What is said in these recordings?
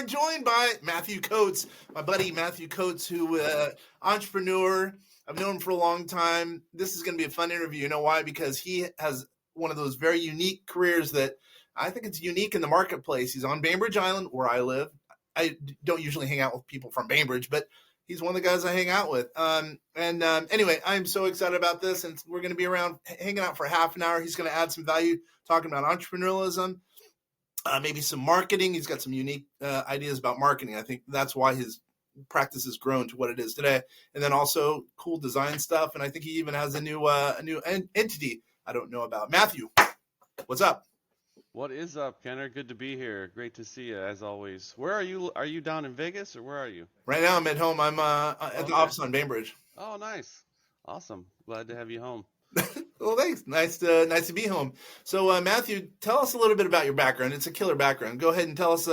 are joined by Matthew Coates, my buddy Matthew Coates, who entrepreneur. I've known him for a long time. This is going to be a fun interview. You know why? Because he has one of those very unique careers that I think it's unique in the marketplace. He's on Bainbridge Island, where I live. I don't usually hang out with people from Bainbridge, but he's one of the guys I hang out with. Anyway, I'm so excited about this, and we're going to be around hanging out for half an hour. He's going to add some value talking about entrepreneurialism, maybe some marketing. He's got some unique ideas about marketing. I think that's why his practice has grown to what it is today. And then also cool design stuff. And I think he even has a new entity I don't know about. Matthew, what's up? What is up, Kenner? Good to be here. Great to see you, as always. Where are you? Are you down in Vegas, or where are you? Right now I'm at home. I'm at the office on Bainbridge. Oh, nice. Awesome. Glad to have you home. Well, thanks. Nice to be home. So, Matthew, tell us a little bit about your background. It's a killer background. Go ahead and tell us,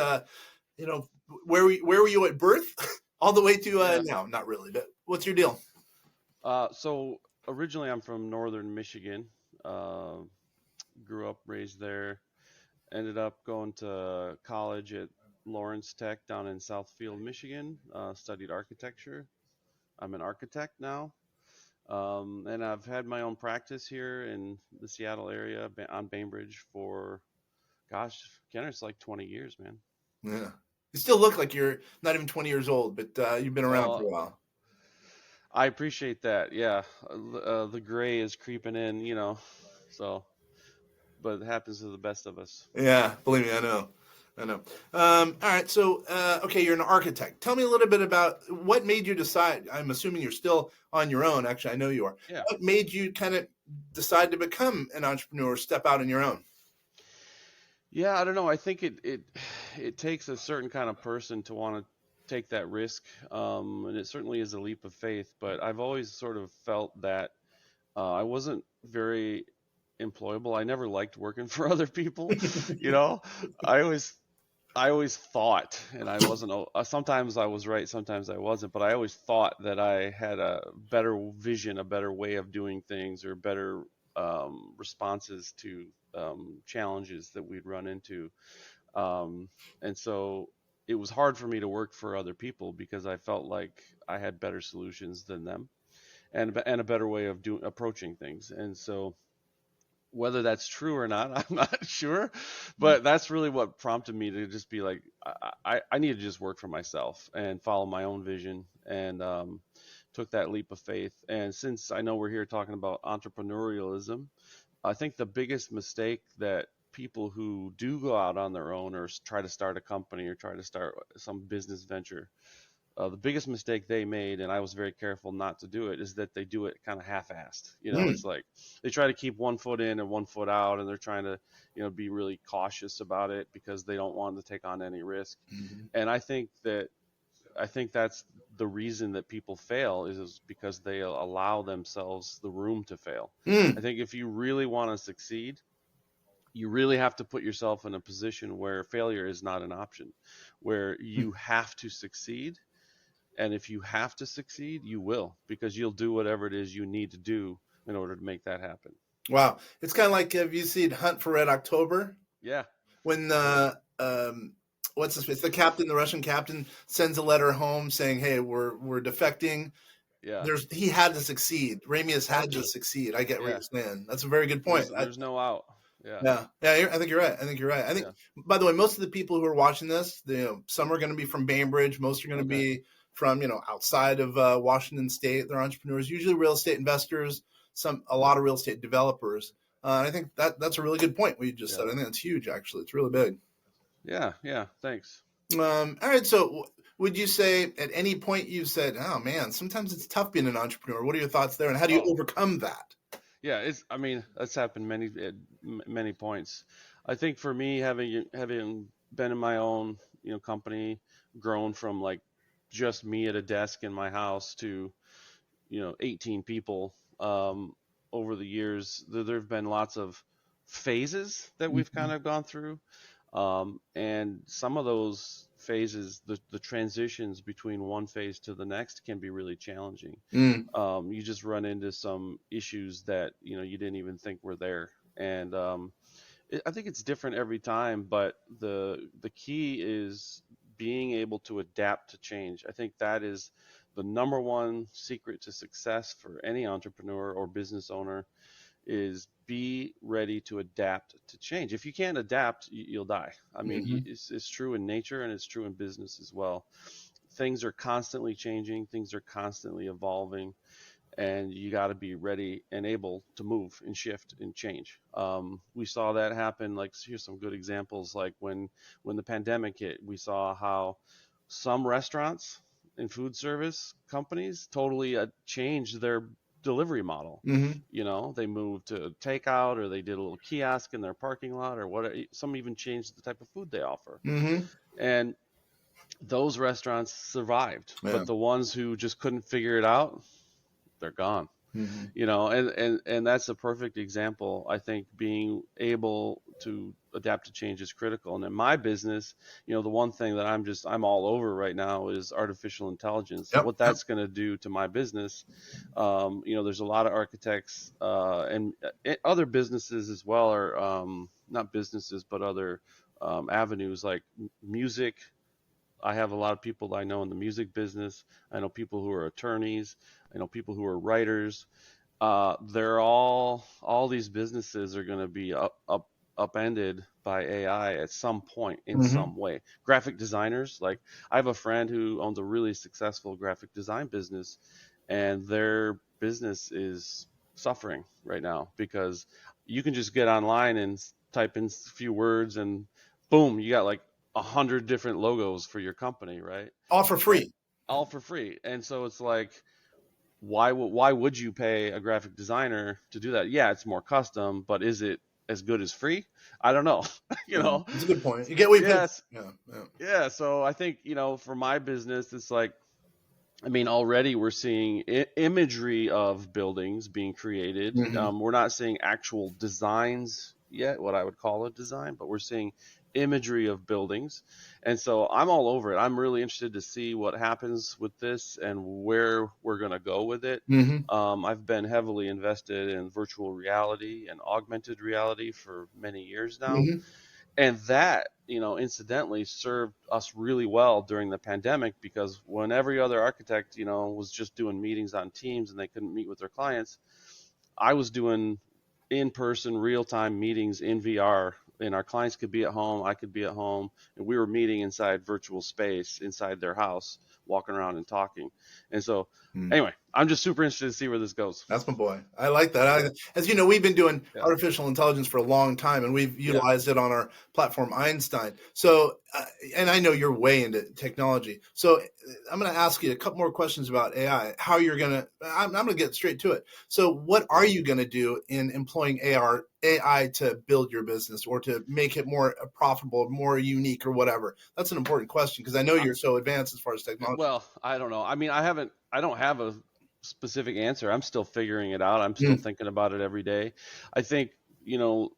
where were you at birth, all the way to now? Not really, but what's your deal? So originally I'm from northern Michigan. Grew up, raised there. Ended up going to college at Lawrence Tech down in Southfield, Michigan. Studied architecture. I'm an architect now. And I've had my own practice here in the Seattle area on Bainbridge for, Kenner, it's like 20 years, man. Yeah. You still look like you're not even 20 years old, but you've been around for a while. I appreciate that. Yeah. The gray is creeping in, so, but it happens to the best of us. Yeah. Believe me, I know. All right. So, okay, you're an architect. Tell me a little bit about what made you decide. I'm assuming you're still on your own. Actually, I know you are. Yeah. What made you kind of decide to become an entrepreneur, step out on your own? Yeah, I don't know. I think it takes a certain kind of person to want to take that risk. And it certainly is a leap of faith, but I've always sort of felt that I wasn't very employable. I never liked working for other people. I always thought, and I wasn't, sometimes I was right, sometimes I wasn't, but I always thought that I had a better vision, a better way of doing things, or better responses to challenges that we'd run into. And so it was hard for me to work for other people because I felt like I had better solutions than them and a better way of approaching things. And so whether that's true or not, I'm not sure, but that's really what prompted me to just be like, I need to just work for myself and follow my own vision, and took that leap of faith. And since I know we're here talking about entrepreneurialism, I think the biggest mistake that people who do go out on their own or try to start a company or try to start some business venture, the biggest mistake they made, and I was very careful not to do it, is that they do it kind of half-assed. It's like they try to keep one foot in and one foot out, and they're trying to, be really cautious about it because they don't want to take on any risk. Mm-hmm. And I think that's the reason that people fail is because they allow themselves the room to fail. I think if you really want to succeed, you really have to put yourself in a position where failure is not an option, where you have to succeed. And if you have to succeed, you will, because you'll do whatever it is you need to do in order to make that happen. Wow. It's kind of like, have you seen Hunt for Red October? Yeah. When what's his face? The Russian captain sends a letter home saying, "Hey, we're defecting." Yeah. He had to succeed. Ramius had to succeed. I get where you're saying. That's a very good point. There's no out. Yeah. I think you're right. I think, by the way, most of the people who are watching this, some are going to be from Bainbridge. Most are going to be from, outside of Washington State. They're entrepreneurs, usually real estate investors, a lot of real estate developers. I think that's a really good point what you just said. I think it's huge, actually. It's really big. Yeah. Thanks. All right. So would you say at any point you've said, oh, man, sometimes it's tough being an entrepreneur? What are your thoughts there? And how do you overcome that? Yeah, that's happened many points. I think for me, having been in my own, company, grown from like just me at a desk in my house to, 18 people, over the years, there've been lots of phases that we've kind of gone through. And some of those phases, the transitions between one phase to the next can be really challenging. You just run into some issues that, you didn't even think were there. And I think it's different every time, but the key is being able to adapt to change. I think that is the number one secret to success for any entrepreneur or business owner, is be ready to adapt to change. If you can't adapt, you'll die. I mean, it's true in nature and it's true in business as well. Things are constantly changing, things are constantly evolving, and you got to be ready and able to move and shift and change. We saw that happen. Like, here's some good examples. Like when the pandemic hit, we saw how some restaurants and food service companies totally changed their delivery model. You know, they moved to takeout, or they did a little kiosk in their parking lot, or what. Some even changed the type of food they offer. And those restaurants survived, but the ones who just couldn't figure it out, they're gone. You know, and that's a perfect example. I think being able to adapt to change is critical. And in my business, you know, the one thing that I'm all over right now is artificial intelligence. What that's going to do to my business. You know, there's a lot of architects and other businesses as well, or not businesses, but other avenues like music. I have a lot of people I know in the music business. I know people who are attorneys. I know people who are writers. They're all these businesses are going to be upended by AI at some point in some way. Graphic designers, like I have a friend who owns a really successful graphic design business, and their business is suffering right now because you can just get online and type in a few words and boom, you got like 100 different logos for your company, right? All for free. All for free. And so it's like, why would you pay a graphic designer to do that? Yeah, it's more custom, but is it as good as free? I don't know. You know, it's a good point. You get what you pay. Yeah. So I think, you know, for my business, it's like, I mean, already we're seeing imagery of buildings being created. We're not seeing actual designs yet, what I would call a design, but we're seeing imagery of buildings. And so I'm all over it. I'm really interested to see what happens with this and where we're going to go with it. I've been heavily invested in virtual reality and augmented reality for many years now. And that, you know, incidentally served us really well during the pandemic, because when every other architect, you know, was just doing meetings on Teams and they couldn't meet with their clients, I was doing in-person real-time meetings in VR, and our clients could be at home, I could be at home, and we were meeting inside virtual space inside their house, walking around and talking. And so anyway, I'm just super interested to see where this goes. That's my boy. I like that. As you know, we've been doing artificial intelligence for a long time, and we've utilized it on our platform Einstein. So, and I know you're way into technology. So I'm going to ask you a couple more questions about AI, how you're going to, I'm going to get straight to it. So what are you going to do in employing AI to build your business or to make it more profitable, more unique, or whatever? That's an important question, because I know you're so advanced as far as technology. Well, I don't know. I mean, I don't have a specific answer. I'm still figuring it out. I'm still thinking about it every day. I think, you know,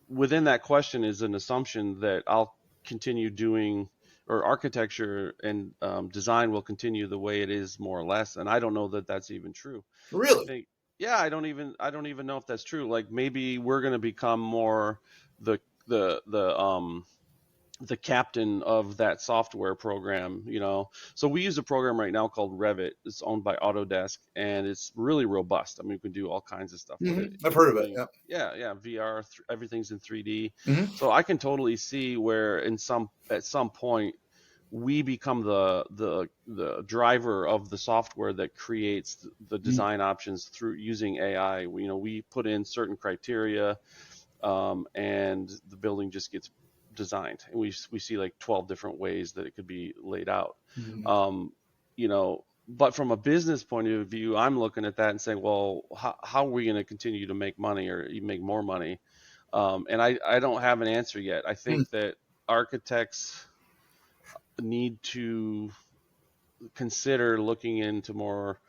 within that question is an assumption that I'll continue doing, or architecture and design will continue the way it is, more or less. And I don't know that that's even true. Really? I think, yeah, I don't even know if that's true. Like, maybe we're going to become more the captain of that software program, you know. So we use a program right now called Revit. It's owned by Autodesk, and it's really robust. I mean, we can do all kinds of stuff with it. I've heard of it. Yeah, VR, everything's in 3D. So I can totally see where at some point we become the driver of the software that creates the design options through using AI. You know, we put in certain criteria, and the building just gets designed, and we see like 12 different ways that it could be laid out. You know, but from a business point of view, I'm looking at that and saying, well, how are we going to continue to make money, or even make more money? And I don't have an answer yet. I think that architects need to consider looking into more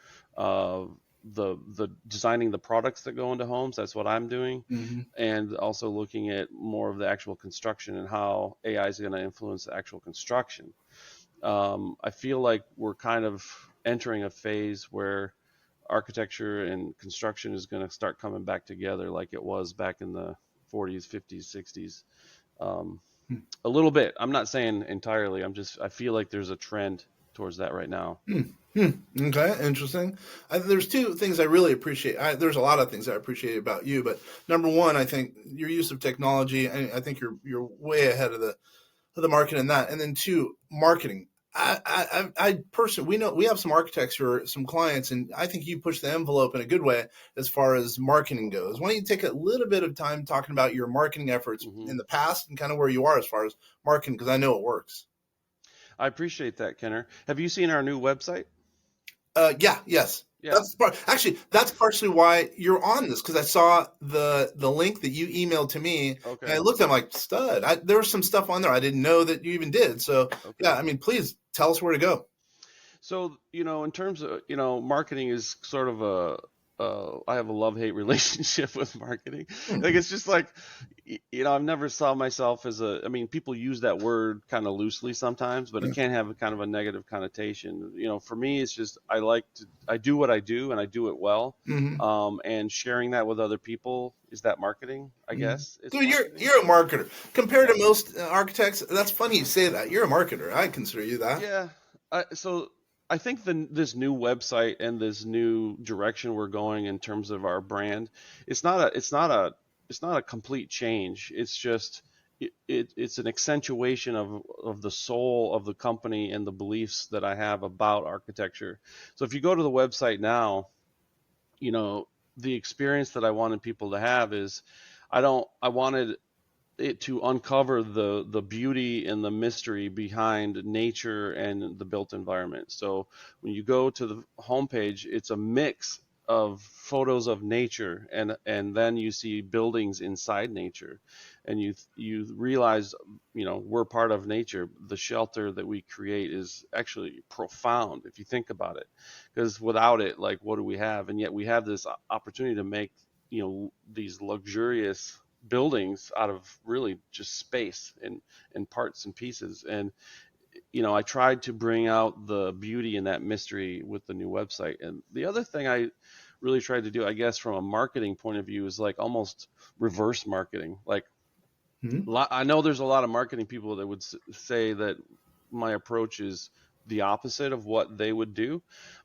the designing the products that go into homes. That's what I'm doing. And also looking at more of the actual construction and how AI is going to influence the actual construction. I feel like we're kind of entering a phase where architecture and construction is going to start coming back together like it was back in the 40s, 50s, 60s. A little bit. I'm not saying entirely. I feel like there's a trend towards that right now. Okay, interesting. There's two things I really appreciate. There's a lot of things I appreciate about you, but number one, I think your use of technology. I think you're way ahead of the market in that. And then two, marketing. I personally, we have some architects or some clients, and I think you push the envelope in a good way as far as marketing goes. Why don't you take a little bit of time talking about your marketing efforts in the past and kind of where you are as far as marketing, because I know it works. I appreciate that, Kenner. Have you seen our new website? Yes. Yeah. That's partially why you're on this, because I saw the link that you emailed to me, Okay. and I looked at it, I'm like, stud. There was some stuff on there I didn't know that you even did. So Okay. yeah, I mean, please tell us where to go. So, in terms of, marketing is sort of I have a love-hate relationship with marketing. Like, it's just like, I've never saw myself as people use that word kind of loosely sometimes, but it can have a kind of a negative connotation. For me, it's just, I do what I do and I do it well. And sharing that with other people, is that marketing? I guess. So you're a marketer compared to most architects. That's funny you say that. You're a marketer. I consider you that. Yeah. So I think this new website and this new direction we're going in terms of our brand, it's not a complete change. It's just it's an accentuation of the soul of the company and the beliefs that I have about architecture. So if you go to the website now, the experience that I wanted people to have is I wanted it to uncover the beauty and the mystery behind nature and the built environment. So when you go to the homepage, it's a mix of photos of nature, and then you see buildings inside nature, and you realize, we're part of nature. The shelter that we create is actually profound if you think about it, because without it, like, what do we have? And yet we have this opportunity to make, these luxurious buildings out of really just space and parts and pieces. And I tried to bring out the beauty and that mystery with the new website. And the other thing I really tried to do, I guess, from a marketing point of view, is like almost reverse marketing. Like, I know there's a lot of marketing people that would say that my approach is the opposite of what they would do,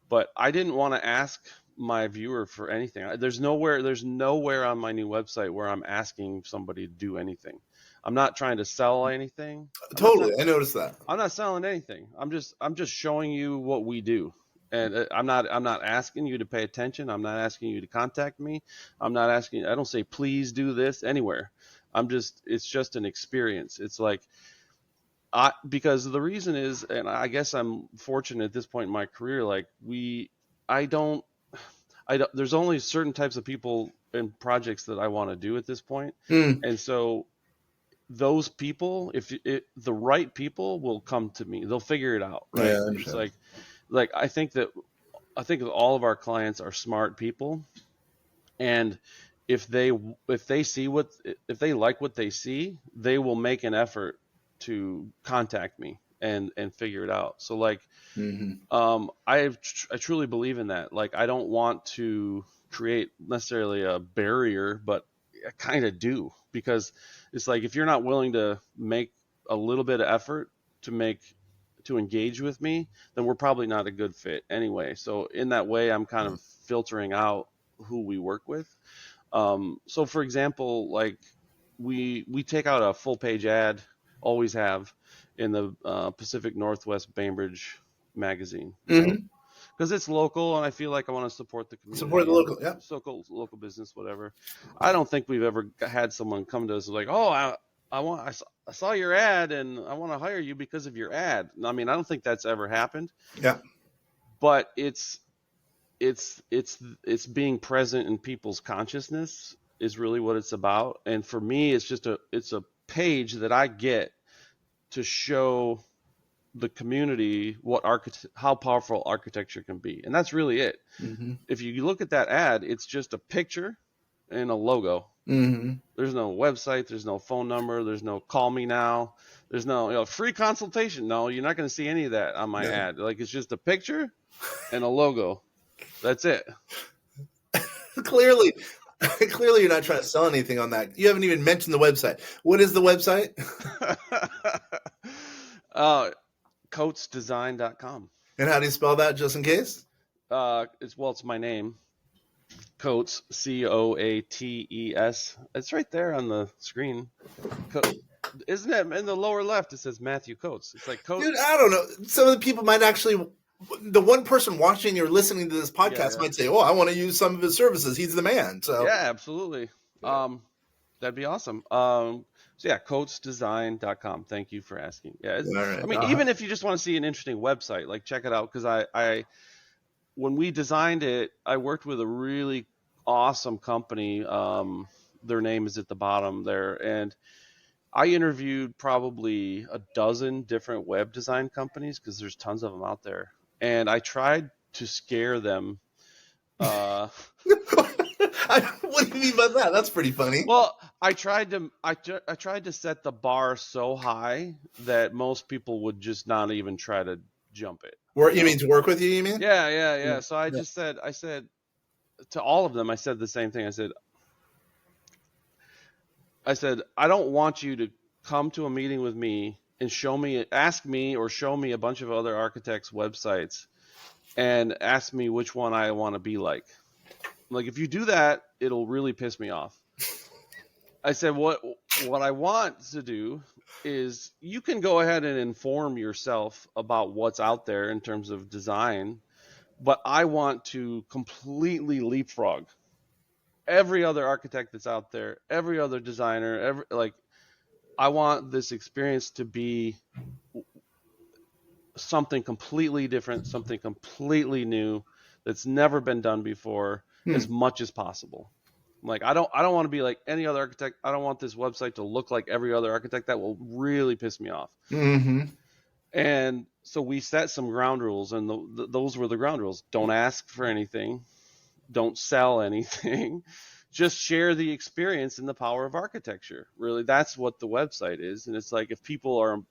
but I didn't want to ask my viewer for anything. There's nowhere on my new website where I'm asking somebody to do anything. I'm not trying to sell anything. Totally. I noticed that. I'm not selling anything. I'm just showing you what we do. And I'm not asking you to pay attention. I'm not asking you to contact me. I don't say, please do this anywhere. It's just an experience. It's like, because the reason is, and I guess I'm fortunate at this point in my career, like there's only certain types of people and projects that I want to do at this point. And so those people, if the right people will come to me, they'll figure it out. Right. Yeah, it's like, I think that all of our clients are smart people. And if they like what they see, they will make an effort to contact me and figure it out. So like, I truly believe in that. Like, I don't want to create necessarily a barrier, but I kind of do, because it's like, if you're not willing to make a little bit of effort to engage with me, then we're probably not a good fit anyway. So in that way, I'm kind of filtering out who we work with. So for example, like we take out a full page ad, always have, in the Pacific Northwest Bainbridge magazine, because it's local, and I feel like I want to support the community. Support the local, yeah. Local business, whatever. I don't think we've ever had someone come to us like, oh, I saw your ad and I want to hire you because of your ad. I mean, I don't think that's ever happened. Yeah. But it's being present in people's consciousness is really what it's about. And for me, it's a page that I get to show the community how powerful architecture can be. And that's really it. If you look at that ad, it's just a picture and a logo. There's no website, there's no phone number, there's no call me now, there's no free consultation. No, you're not going to see any of that on my ad. Like, it's just a picture and a logo. That's it. Clearly you're not trying to sell anything on that. You haven't even mentioned the website. What is the website? Coatesdesign.com. And how do you spell that, just in case? It's my name. Coates, Coates. It's right there on the screen. Isn't it in the lower left? It says Matthew Coates. It's like Coates. Dude, I don't know. Some of the people might actually, the one person watching or listening to this podcast might say, "Oh, I want to use some of his services. He's the man." So yeah, absolutely. That'd be awesome. So yeah, coatesdesign.com. Thank you for asking. Yeah, right. I mean, even if you just want to see an interesting website, like check it out, because I when we designed it, I worked with a really awesome company. Their name is at the bottom there, and I interviewed probably a dozen different web design companies, because there's tons of them out there, and I tried to scare them. What do you mean by that? That's pretty funny. Well, I tried to set the bar so high that most people would just not even try to jump it. You mean to work with you? You mean? Yeah. So I said to all of them, I said the same thing. I said, I don't want you to come to a meeting with me and ask me or show me a bunch of other architects' websites and ask me which one I want to be like. Like, if you do that, it'll really piss me off. I said, what I want to do is you can go ahead and inform yourself about what's out there in terms of design, but I want to completely leapfrog every other architect that's out there, every other designer, I want this experience to be something completely different, something completely new that's never been done before, as much as possible. Like, I don't want to be like any other architect. I don't want this website to look like every other architect. That will really piss me off. Mm-hmm. And so we set some ground rules, and those were the ground rules. Don't ask for anything. Don't sell anything. Just share the experience and the power of architecture. Really, that's what the website is. And it's like, if people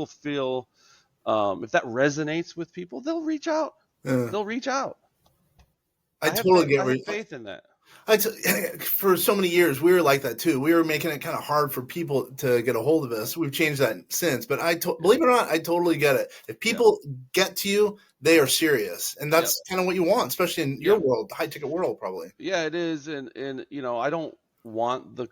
feel, if that resonates with people, they'll reach out. They'll reach out. I totally get I have faith in that. For so many years, we were like that too. We were making it kind of hard for people to get a hold of us. We've changed that since, but believe it or not, I totally get it. If people get to you, they are serious, and that's kind of what you want, especially in your world, the high ticket world, probably. Yeah, it is, and I don't want to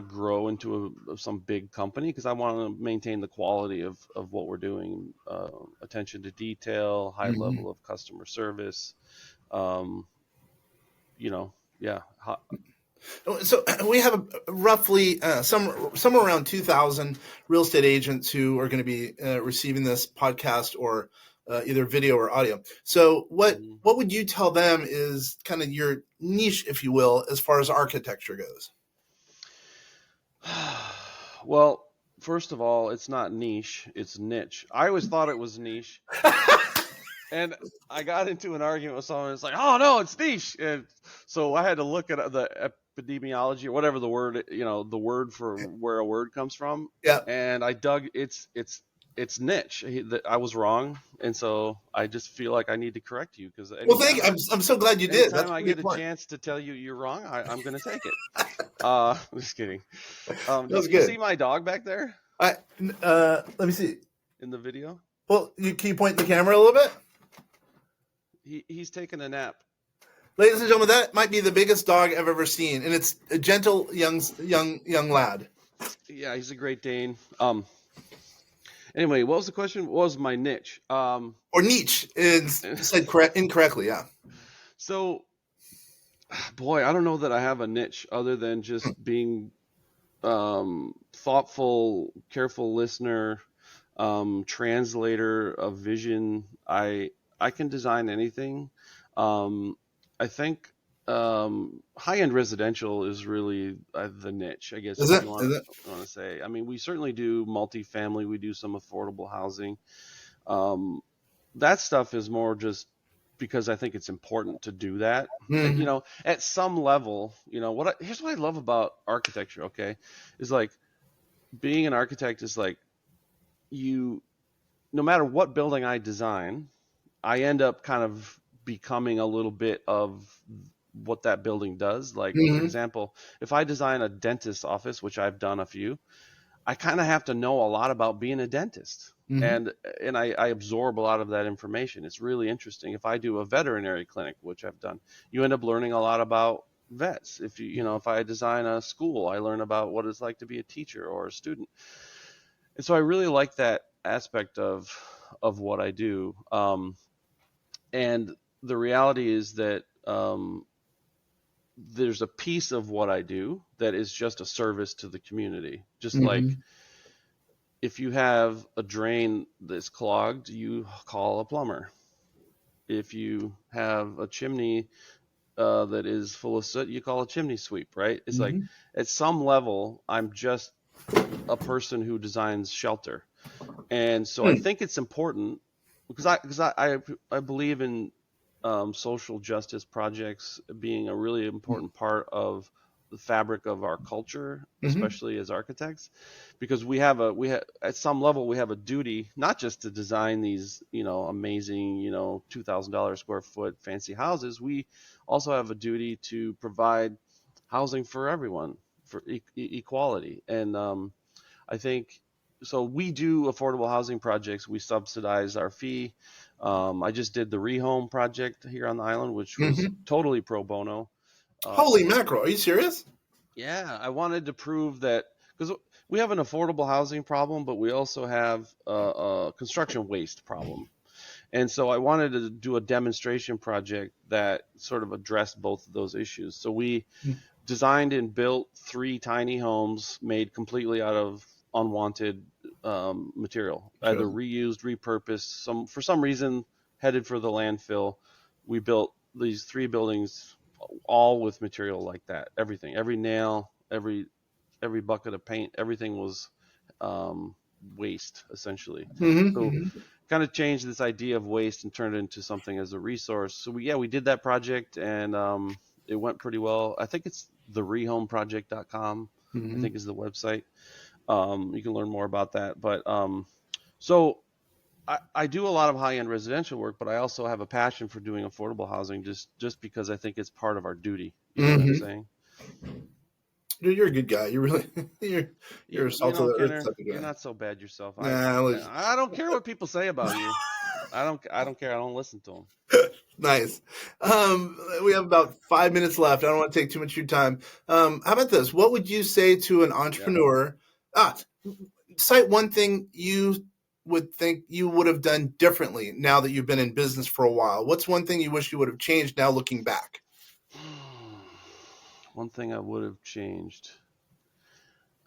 grow into some big company, because I want to maintain the quality of what we're doing, attention to detail, high level of customer service. So we have roughly somewhere around 2,000 real estate agents who are going to be receiving this podcast, or either video or audio. So what would you tell them is kind of your niche, if you will, as far as architecture goes? Well, first of all, it's not niche, it's niche. I always thought it was niche. And I got into an argument with someone. It's like, oh no, it's niche. And so I had to look at the epidemiology, or whatever the word, the word for where a word comes from. Yeah. And I dug. It's niche. I was wrong, and so I just feel like I need to correct you, because thank you. I'm so glad you did. Anytime I get a chance to tell you you're wrong, I'm going to take it. I'm just kidding. Did you see my dog back there? Let me see in the video. Well, can you point the camera a little bit? He's taking a nap. Ladies and gentlemen, that might be the biggest dog I've ever seen, and it's a gentle young lad. Yeah, he's a Great Dane. Anyway, what was the question? What was my niche? Or niche is said incorrectly, yeah. So, boy, I don't know that I have a niche other than just being thoughtful, careful listener, translator of vision. I can design anything. I think high-end residential is really the niche, I guess. You want to say. I mean, we certainly do multifamily. We do some affordable housing. That stuff is more just because I think it's important to do that. Mm-hmm. At some level, here's what I love about architecture. Okay, is like being an architect is like no matter what building I design, I end up kind of becoming a little bit of what that building does. Like, for example, if I design a dentist's office, which I've done a few, I kind of have to know a lot about being a dentist. Mm-hmm. And I absorb a lot of that information. It's really interesting. If I do a veterinary clinic, which I've done, you end up learning a lot about vets. If if I design a school, I learn about what it's like to be a teacher or a student. And so I really like that aspect of what I do. And the reality is that there's a piece of what I do that is just a service to the community. Just like Mm-hmm. if you have a drain that's clogged, you call a plumber. If you have a chimney that is full of soot, you call a chimney sweep, right? It's like Mm-hmm. at some level, I'm just a person who designs shelter. And so I think it's important because I believe in social justice projects being a really important part of the fabric of our culture, Mm-hmm. especially as architects, because we have at some level we have a duty not just to design these amazing $2,000 square foot fancy houses. We also have a duty to provide housing for everyone for equality. And I think so. We do affordable housing projects. We subsidize our fee. I just did the rehome project here on the island, which was Mm-hmm. totally pro bono. Holy Um, mackerel! Are you serious? yeah, I wanted to prove that because we have an affordable housing problem, but we also have a construction waste problem. And so I wanted to do a demonstration project that sort of addressed both of those issues. So we designed and built 3 tiny homes made completely out of unwanted material, either Sure. reused, repurposed. For some reason headed for the landfill. We built these 3 buildings all with material like that. Everything, every nail, every bucket of paint, everything was waste essentially. So Mm-hmm. kind of changed this idea of waste and turned it into something as a resource. So we did that project and it went pretty well. I think it's therehomeproject.com, I Mm-hmm. think is the website. You can learn more about that. But so I do a lot of high end residential work, but I also have a passion for doing affordable housing just because I think it's part of our duty. You know what I'm Mm-hmm. saying? Dude, you're a good guy. You really, you're you're a salt of the earth Kenner, type of you're guy. not so bad yourself. Nah, I don't care what people say about you. I don't care. I don't listen to them. nice. We have about 5 minutes left. I don't want to take too much of your time. How about this? What would you say to an Yeah. entrepreneur? Cite one thing you would think you would have done differently now that you've been in business for a while. What's one thing you wish you would have changed now looking back? One thing I would have changed.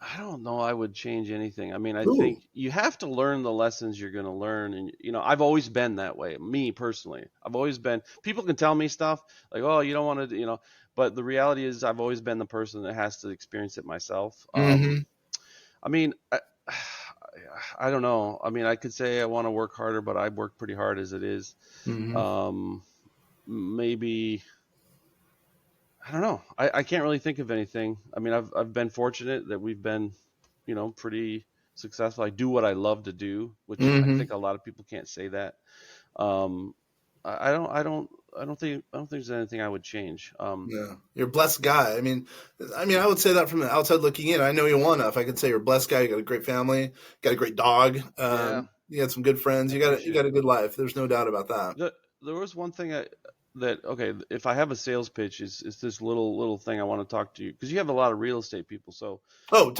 I don't know. I would change anything. I mean, I Ooh. think you have to learn the lessons you're going to learn. And, I've always been that way. Me personally, I've always been, people can tell me stuff like, oh, you don't want to, but the reality is I've always been the person that has to experience it myself. Mm-hmm. I mean, I don't know. I mean, I could say I want to work harder, but I work pretty hard as it is. Mm-hmm. Um, Maybe I don't know. I can't really think of anything. I mean, I've been fortunate that we've been, pretty successful. I do what I love to do, which I Mm-hmm. think a lot of people can't say that. Um, I don't think there's anything I would change. Yeah, you're a blessed guy. I would say that from the outside looking in. I know you well enough. I could say you're a blessed guy. You got a great family, got a great dog. Yeah, You got some good friends. I You appreciate got a it. good life. There's no doubt about that. There was one thing that okay, if I have a sales pitch, is this little thing I want to talk to you because you have a lot of real estate people. So Oh,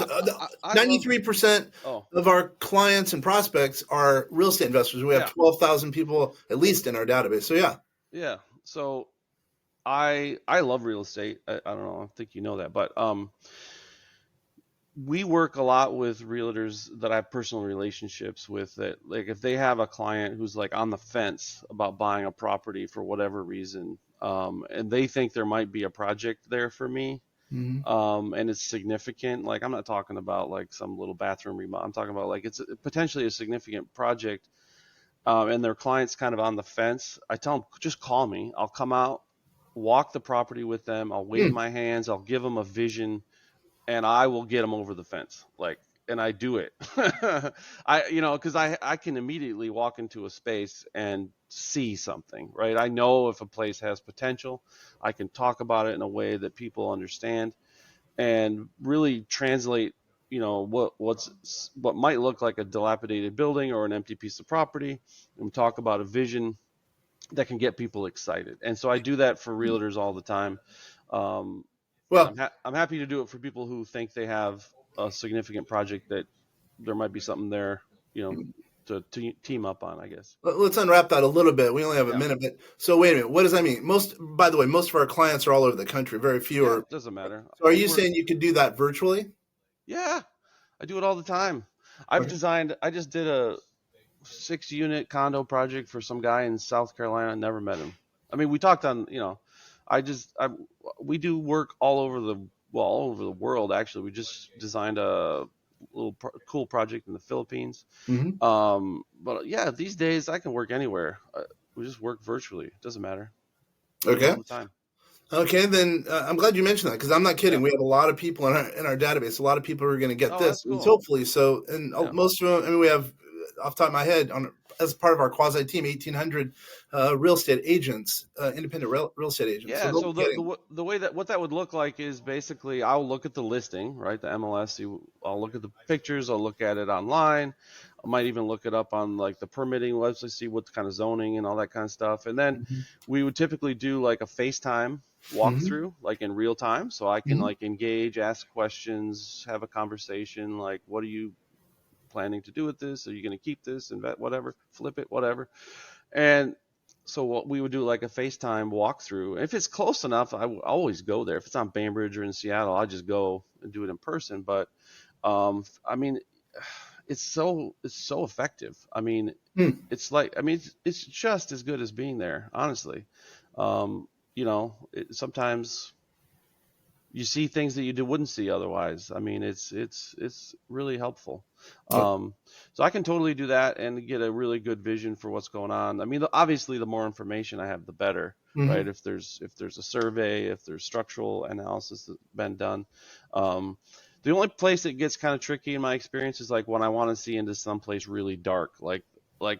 I love. 93% Oh of our clients and prospects are real estate investors. We have yeah, 12,000 people at least in our database. So yeah. yeah. So I love real estate. I don't know. I think you know that, but we work a lot with realtors that I have personal relationships with. That like if they have a client who's like on the fence about buying a property for whatever reason, and they think there might be a project there for me, Mm-hmm. and it's significant. Like I'm not talking about like some little bathroom remodel. I'm talking about like it's potentially a significant project, and their client's kind of on the fence. I tell them just call me. I'll come out, walk the property with them. I'll wave my hands. I'll give them a vision, and I will get them over the fence. Like, and I do it. Because I can immediately walk into a space and see something, right? I know if a place has potential. I can talk about it in a way that people understand and really translate what might look like a dilapidated building or an empty piece of property, and we talk about a vision that can get people excited. And so I do that for realtors all the time. And Well, I'm happy to do it for people who think they have a significant project that there might be something there, to team up on, I guess. let's unwrap that a little bit. We only have a Yeah. minute, but so wait a minute. What does that mean? By the way, most of our clients are all over the country. Very few Yeah, are. it doesn't matter. So are We you work. saying you could do that virtually? Yeah, I do it all the time. I just did a 6-unit condo project for some guy in South Carolina. I never met him. I mean, we talked on, we do work all over the world. Actually, we just designed a little cool project in the Philippines. Mm-hmm. But yeah, these days I can work anywhere. We just work virtually. It doesn't matter. Do it Okay. all the time. Okay, then I'm glad you mentioned that because I'm not kidding. Yeah. We have a lot of people in our database. A lot of people who are going to get Oh, this, that's and cool. hopefully, so and Yeah. most of them. I mean, we have off the top of my head as part of our quasi team, 1,800 real estate agents, independent real estate agents. Yeah, So so the way what that would look like is basically I'll look at the listing, right, the MLS. I'll look at the pictures. I'll look at it online. I might even look it up on like the permitting website, see what kind of zoning and all that kind of stuff. And then we would typically do like a FaceTime walkthrough, like in real time, so I can like engage, ask questions, have a conversation. Like, what are you planning to do with this? Are you going to keep this, invest, whatever, flip it, whatever? And so what we would do like a FaceTime walkthrough. If it's close enough, I will always go there. If it's on Bainbridge or in Seattle, I just go and do it in person. But I mean, it's so effective. I mean, it's just as good as being there, honestly. Sometimes you see things that you wouldn't see otherwise. I mean, it's really helpful. So I can totally do that and get a really good vision for what's going on. I mean, obviously, the more information I have, the better, right? If there's a survey, if there's structural analysis that's been done. The only place it gets kind of tricky in my experience is like when I want to see into someplace really dark, like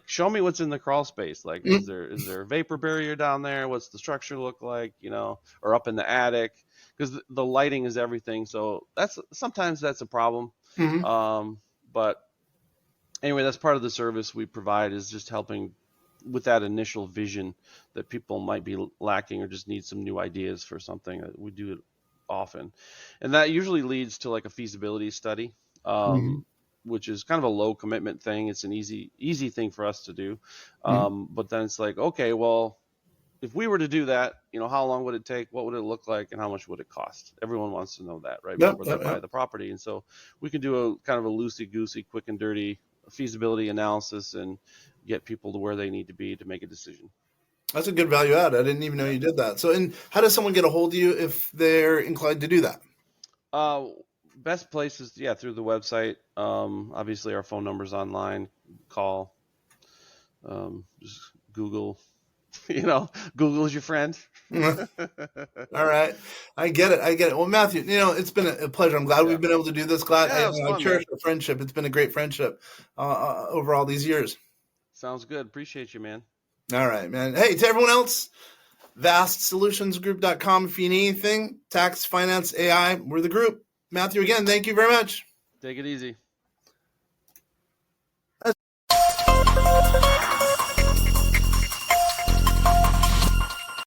show me what's in the crawl space. Like, is there a vapor barrier down there? What's the structure look like? Or up in the attic, because the lighting is everything. So sometimes that's a problem. But anyway, that's part of the service we provide, is just helping with that initial vision that people might be lacking or just need some new ideas for something. We do it often, and that usually leads to like a feasibility study, which is kind of a low commitment thing. It's an easy thing for us to do. But then it's like, okay, well, if we were to do that, how long would it take? What would it look like? And how much would it cost? Everyone wants to know that, right? Before they buy the property. And so we can do a kind of a loosey-goosey, quick and dirty feasibility analysis and get people to where they need to be to make a decision. That's a good value add. I didn't even know you did that. So, and how does someone get a hold of you if they're inclined to do that? Best place is, through the website. Obviously, our phone number's online. Call. Just Google. Google is your friend. All right. I get it. Well, Matthew, it's been a pleasure. I'm glad we've been able to do this. I cherish our friendship. It's been a great friendship over all these years. Sounds good. Appreciate you, man. All right, man. Hey, to everyone else, vastsolutionsgroup.com if you need anything, tax, finance, AI, we're the group. Matthew, again, thank you very much. Take it easy.